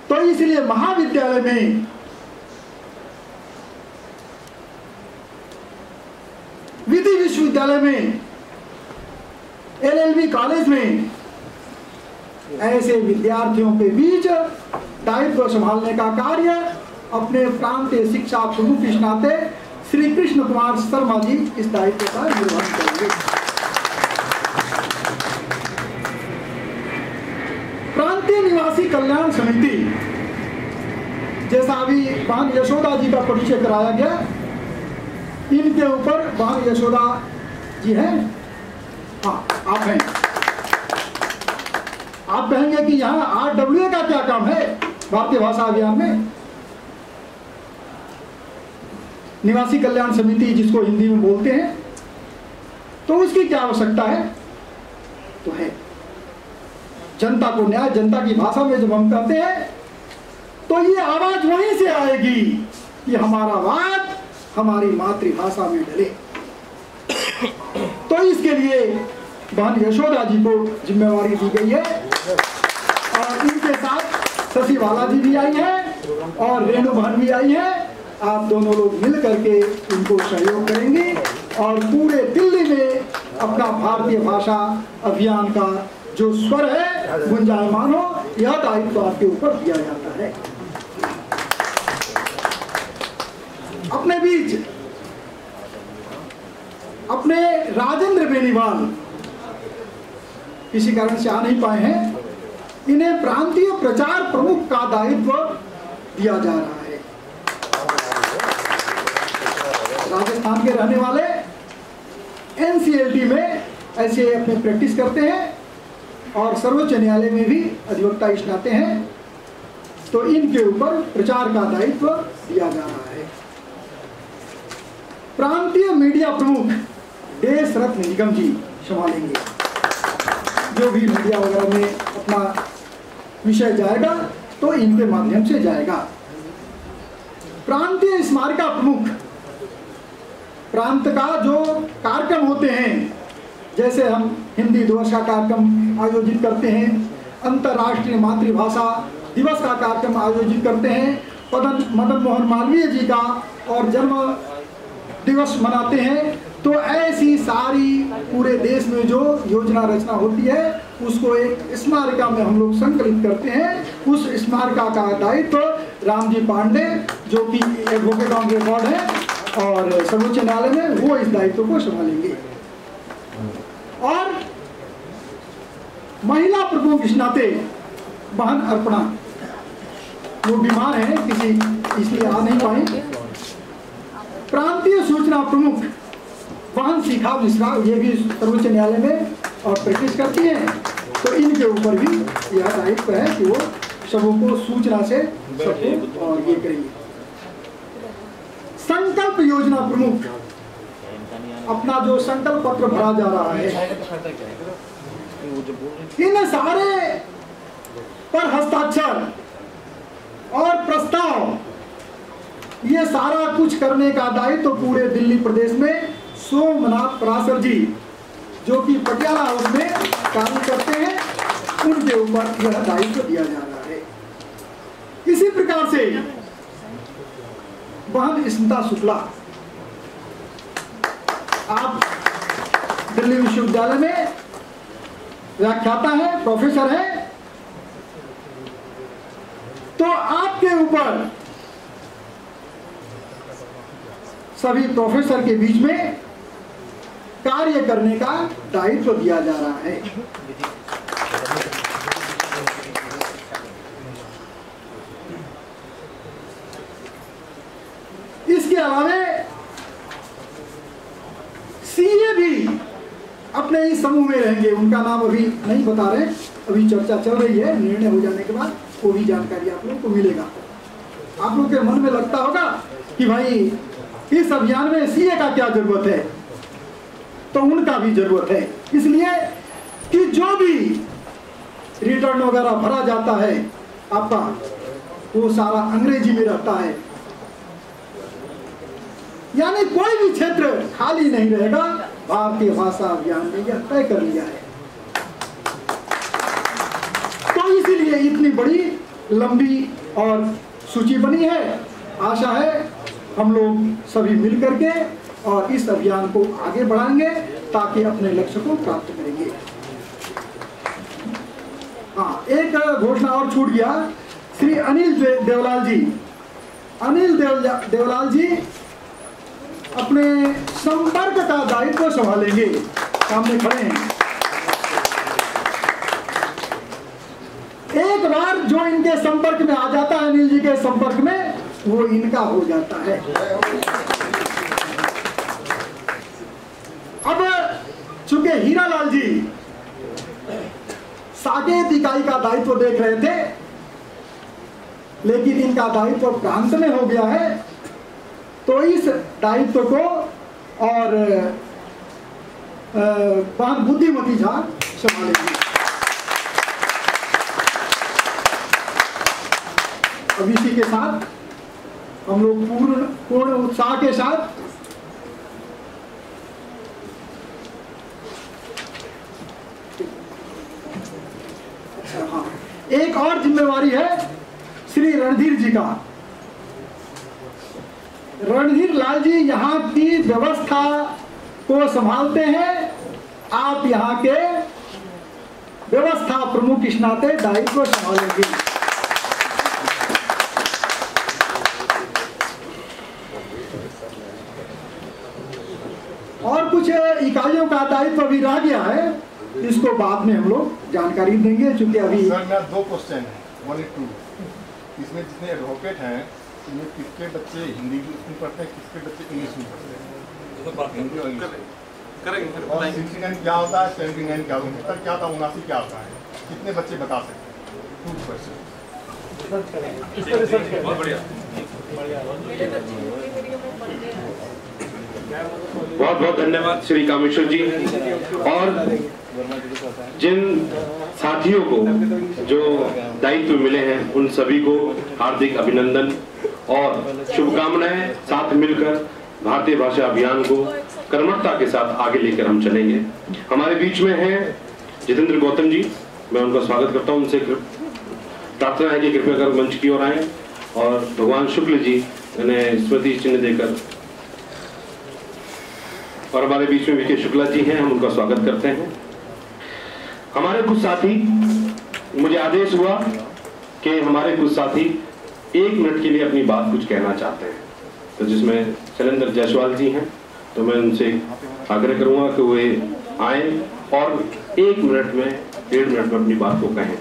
तो इसलिए महाविद्यालय में विधि विश्वविद्यालय में LLB कॉलेज में ऐसे विद्यार्थियों के बीच दायित्व संभालने का कार्य अपने प्रांतीय शिक्षा प्रमुख इस नाते श्री कृष्ण कुमार शर्मा जी इस दायित्व का निर्वहन करेंगे। प्रांतीय निवासी कल्याण समिति, जैसा अभी बहन यशोदा जी का परिचय कराया गया, इनके ऊपर बहन यशोदा जी हैं। हाँ, आप हैं। आप कहेंगे कि यहाँ RWA का क्या काम है भारतीय भाषा अभियान में? निवासी कल्याण समिति जिसको हिंदी में बोलते हैं, तो उसकी क्या आवश्यकता है? तो है जनता को न्याय, जनता की भाषा में जब हम कहते हैं तो ये आवाज वहीं से आएगी कि हमारा बात हमारी मातृभाषा में डले। तो इसके लिए बहन यशोदा जी को जिम्मेवारी दी गई है और इनके साथ शशि बाला जी भी आई हैं और रेणु बहन भी आई है। आप दोनों लोग मिल करके इनको सहयोग करेंगे और पूरे दिल्ली में अपना भारतीय भाषा अभियान का जो स्वर है गुंजायमान हो, यह दायित्व आपके ऊपर दिया जाता है। अपने बीच अपने राजेंद्र बेनीवाल किसी कारण से आ नहीं पाए हैं, इन्हें प्रांतीय प्रचार प्रमुख का दायित्व दिया जा रहा है। राजस्थान के रहने वाले NCLT में ऐसे अपने प्रैक्टिस करते हैं और सर्वोच्च न्यायालय में भी अधिवक्ता इस नाते हैं, तो इनके ऊपर प्रचार का दायित्व दिया जा रहा है। प्रांतीय मीडिया प्रमुख देश रत्न निगम जी संभालेंगे। जो भी मीडिया वगैरह में अपना विषय जाएगा तो इनके माध्यम से जाएगा। प्रांतीय स्मारिका प्रमुख, प्रांत का जो कार्यक्रम होते हैं, जैसे हम हिंदी दिवस का कार्यक्रम आयोजित करते हैं, अंतर्राष्ट्रीय मातृभाषा दिवस का कार्यक्रम आयोजित करते हैं, मदन मोहन मालवीय जी का और जन्म दिवस मनाते हैं, तो ऐसी सारी पूरे देश में जो योजना रचना होती है उसको एक स्मारिका में हम लोग संकलित करते हैं। उस स्मारिका का दायित्व रामजी पांडे, जो कि एडवोकेट ऑन रिकॉर्ड है और सर्वोच्च न्यायालय में, वो इस दायित्व को संभालेंगे। और महिला प्रमुख इस नाते बहन अर्पणा, वो बीमार है किसी इसलिए आ नहीं पाए। प्रांतीय सूचना प्रमुख बहन शिखा मिश्रा, ये भी सर्वोच्च न्यायालय में और प्रैक्टिस करती हैं, तो इनके ऊपर भी यह दायित्व है कि वो सबों को सूचना से सबको और ये करेंगे। संकल्प योजना प्रमुख, अपना जो संकल्प पत्र भरा जा रहा है, इन सारे पर हस्ताक्षर और प्रस्ताव, ये सारा कुछ करने का दायित्व तो पूरे दिल्ली प्रदेश में सोमनाथ पराशर जी, जो कि पटियाला हाउस में काम करते हैं, उनके ऊपर यह दायित्व दिया जा रहा है। इसी प्रकार से बहन स्मिता शुक्ला, आप दिल्ली विश्वविद्यालय में व्याख्याता है, प्रोफेसर है, तो आपके ऊपर सभी प्रोफेसर के बीच में कार्य करने का दायित्व दिया जा रहा है। इसके अलावा सीए भी अपने इस समूह में रहेंगे। उनका नाम अभी नहीं बता रहे, अभी चर्चा चल रही है, निर्णय हो जाने के बाद वो भी जानकारी आप लोग को मिलेगा। आप लोग के मन में लगता होगा कि भाई इस अभियान में सीए का क्या जरूरत है, तो उनका भी जरूरत है, इसलिए कि जो भी रिटर्न वगैरह भरा जाता है आपका, वो सारा अंग्रेजी में रहता है, यानी कोई भी क्षेत्र खाली नहीं रहेगा। भारतीय भाषा अभियान ने यह तय कर लिया है। तो इसीलिए इतनी बड़ी लंबी और सूची बनी है। आशा है हम लोग सभी मिल करके और इस अभियान को आगे बढ़ाएंगे ताकि अपने लक्ष्य को प्राप्त करेंगे। हाँ, एक घोषणा और छूट गया। श्री अनिल देवलाल जी, अनिल देवलाल जी अपने संपर्क का दायित्व संभालेंगे, सामने खड़े हैं। एक बार जो इनके संपर्क में आ जाता है, अनिल जी के संपर्क में, वो इनका हो जाता है। अब चूंकि हीरालाल जी साकेत इकाई का दायित्व देख रहे थे, लेकिन इनका दायित्व प्रांत में हो गया है, तो इस दायित्व को और बुद्धिमती झा संभालेंगे। अब इसी के साथ हम लोग पूर्ण उत्साह के साथ एक और जिम्मेवारी है श्री रणधीर जी का। रणधीर लाल जी यहाँ की व्यवस्था को संभालते हैं। आप यहाँ के व्यवस्था प्रमुख इस नाते दायित्व संभालेंगे। और कुछ इकाइयों का दायित्व भी रह गया है, इसको बाद में हम लोग जानकारी देंगे। चूंकि अभी सर मेरा 2 क्वेश्चन है, 1 और 2। इसमें जितने एडवोकेट हैं, इनमें किसके बच्चे हिंदी में पढ़ते हैं, किसके बच्चे इंग्लिश में पढ़ते हैं? हिंदी और इंग्लिश। और 69 क्या होता है, 79 क्या होता है, 69 क्या होता है, 79 क्या होता है? कितने बच्चे बता सकते हैं? 2 क्वेश्चन। बहुत बढ़िया। बहुत बहुत धन्यवाद श्री कामेश्वर जी। और जिन साथियों को जो दायित्व मिले हैं, उन सभी को हार्दिक अभिनंदन और शुभकामनाएं। साथ मिलकर भारतीय भाषा अभियान को कर्मठता के साथ आगे लेकर हम चलेंगे। हमारे बीच में हैं जितेंद्र गौतम जी, मैं उनका स्वागत करता हूं। उनसे प्रार्थना है कि कृपया कर मंच की ओर आए। और भगवान शुक्ल जी उन्हें स्मृति चिन्ह देकर, और हमारे बीच में विके शुक्ला जी हैं, हम उनका स्वागत करते हैं। हमारे कुछ साथी, मुझे आदेश हुआ कि हमारे कुछ साथी 1 मिनट के लिए अपनी बात कुछ कहना चाहते हैं, तो जिसमें शैलेंद्र जायसवाल जी हैं, तो मैं उनसे आग्रह करूंगा कि वे आए और 1 मिनट में 1.5 मिनट में अपनी बात को कहें।